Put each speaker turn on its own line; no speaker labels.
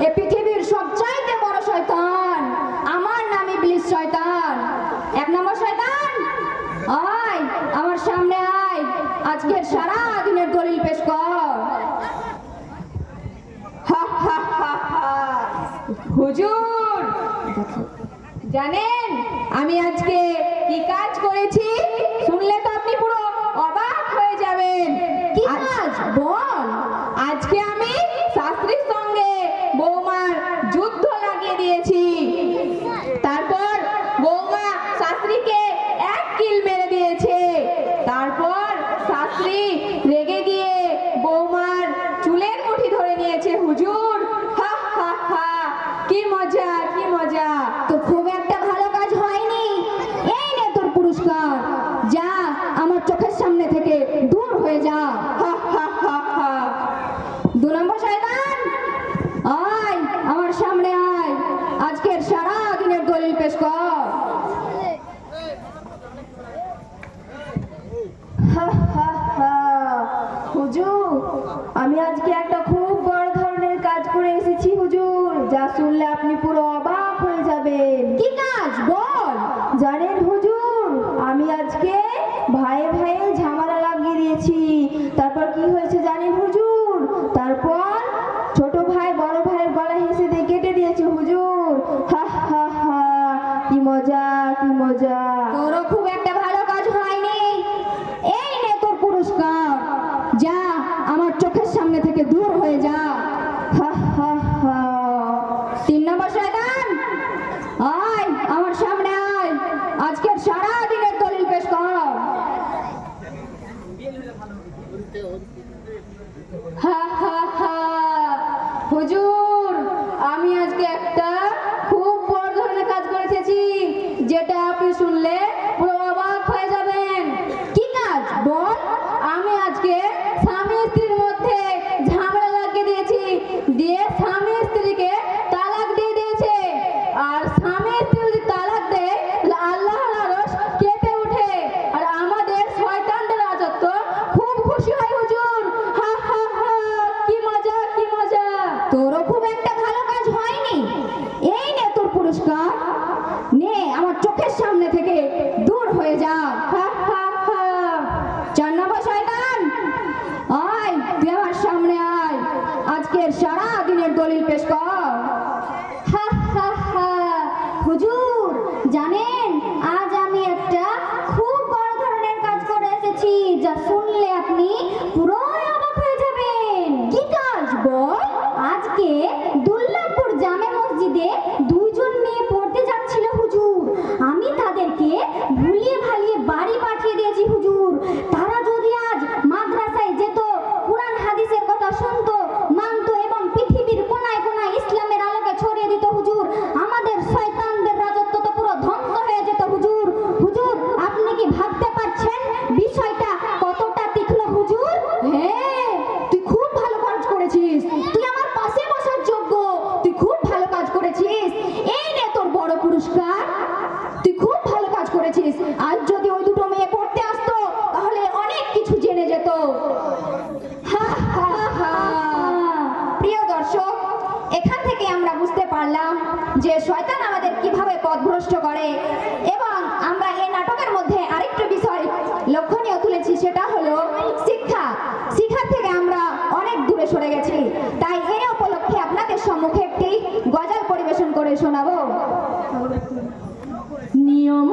এ পৃথিবীর সবচাইতে বড় শয়তান। আমার নাম ইবলিস শয়তান। এক নম্বর শয়তান, আয় আমার সামনে আয়, আজকের সারা দিনের দলিল পেশ কর। হুজুর, জানেন আমি আজকে কি কাজ করেছি? শুনলে তো আপনি পুরো অবাক হয়ে যাবেন। কি কাজ বল? আজকে আমি শাস্ত্রীর সঙ্গে বৌমার যুদ্ধ লাগিয়ে দিয়েছি। তারপর বৌমা শাস্ত্রীকে এক কিল মেরে দিয়েছে। তারপর শাস্ত্রী রেগে গিয়ে বৌমার চুলের মুঠি ধরে নিয়েছে। হুজুর, হা হা হা, কি মজা কি মজা। তো খুব একটা ভালো কাজ হয়নি। এই নে তোর পুরস্কার, যা আমার চোখের সামনে থেকে দূর হয়ে যা। হা হা হা হা। দু নম্বর শয়তান, আয় আমার সামনে আয়, আজকের সারা দিনের দলিল পেশ কর। হুজুর, আমি আজকে একটা খুব বড় ধরনের কাজ করে এসেছি হুজুর, যা শুনলে আপনি পুরো অবাক হয়ে যাবেন। কি কাজ বল? জানেন হুজুর, আমি আজকে ভাইয়ে ভাইয়ে ঝামেলা লাগিয়ে দিয়েছি। তারপর কি হয়েছে জানেন হুজুর? তারপর ছোট ভাই বড় ভাইয়ের গলা হেসে দিয়ে কেটে দিয়েছে হুজুর। হা হা হা, কি মজা কি মজা। তোরও খুব একটা ভালো কাজ হয়নি। এই নে তোর পুরস্কার, যা আমার চোখের সামনে থেকে দূর হয়ে যা। হা হা হা। তিন নম্বর শয়তান, আয় আমার সামনে আয়, আজকের সারা দিনের দলিল পেশ কর। হা হা হা। হুজুর, আমি আজকে একটা খুব বড় ধরনের কাজ করে এসেছি, যেটা আপনি শুনলে পুরো অবাক হয়ে যাবেন। কি কাজ বল? আমি আজকে স্বামী স্ত্রীর মধ্যে ঝামেলা লাগিয়ে দিয়েছি, দিয়ে স্বামী স্ত্রীকে তালাক দিয়ে দিয়েছে। আর স্বামী স্ত্রী যদি তালাক দেয় তাহলে আল্লাহর আরশ কেঁপে ওঠে, আর আমাদের শয়তানদের রাজত্ব খুব খুশি হয় হুজুর। হা হা হা, কি মজা কি মজা। তোরও খুব একটা ভালো কাজ হয়নি। এই নে তোর পুরস্কার, নে আমার চোখের সামনে থেকে দূর হয়ে যা। হা হা হা। চার নম্বর শয়তান, আয় তুই আমার সামনে আয়, আজকের সারা দিনের দলিল পেশ কর। হা হা হা। হুজুর, জানেন আজ আমি একটা খুব বড় ধরনের কাজ করে এসেছি, যা শুনলে আপনি পুরোই অবাক হয়ে যাবেন। কি কাজ বল? আজকে দুর্লভপুর জামে মসজিদে দুইজন মেয়ে পড়তে যাচ্ছিল হুজুর। আমি তাদেরকে ভুলিয়ে ভালিয়ে বাড়ি পাঠিয়ে দিয়েছি হুজুর। তারা যদি আজ মাদ্রাসায় যেত, কুরআন হাদিসের কথা শুনতো, মানতো এবং পৃথিবীর কোনায় কোনায় ইসলামের আলোকে ছড়িয়ে দিত হুজুর, আমাদের শয়তানদের রাজত্ব তো পুরো ধ্বংস হয়ে যেত হুজুর। হুজুর, আপনি কি ভাবতে পারছেন বিষয়টা কতটা তীক্ষ্ণ হুজুর? হ্যাঁ, তুই খুব ভালো কাজ করেছিস। তুই আমার পাশে বসার যোগ্য। তুই খুব ভালো কাজ করেছিস। এই নে তোর বড় পুরস্কার। তুই খুব ভালো কাজ করেছিস। আজ যদি ওই দুটো মেয়ে পড়তে আসতো তাহলে অনেক কিছু জেনে যেত। হা হা হা। প্রিয় দর্শক, এখান থেকে আমরা বুঝতে পারলাম যে শয়তান আমাদের কিভাবে পথভ্রষ্ট করে, এবং আমরা এই নাটকের মধ্যে আরেকটা বিষয় লক্ষণীয় তুলেছি, সেটা হলো শিক্ষা। শিক্ষা থেকে আমরা অনেক দূরে সরে গেছি। তাই এই উপলক্ষে আপনাদের সম্মুখে একটি গজল পরিবেশন করে শোনাবো। নিয়ম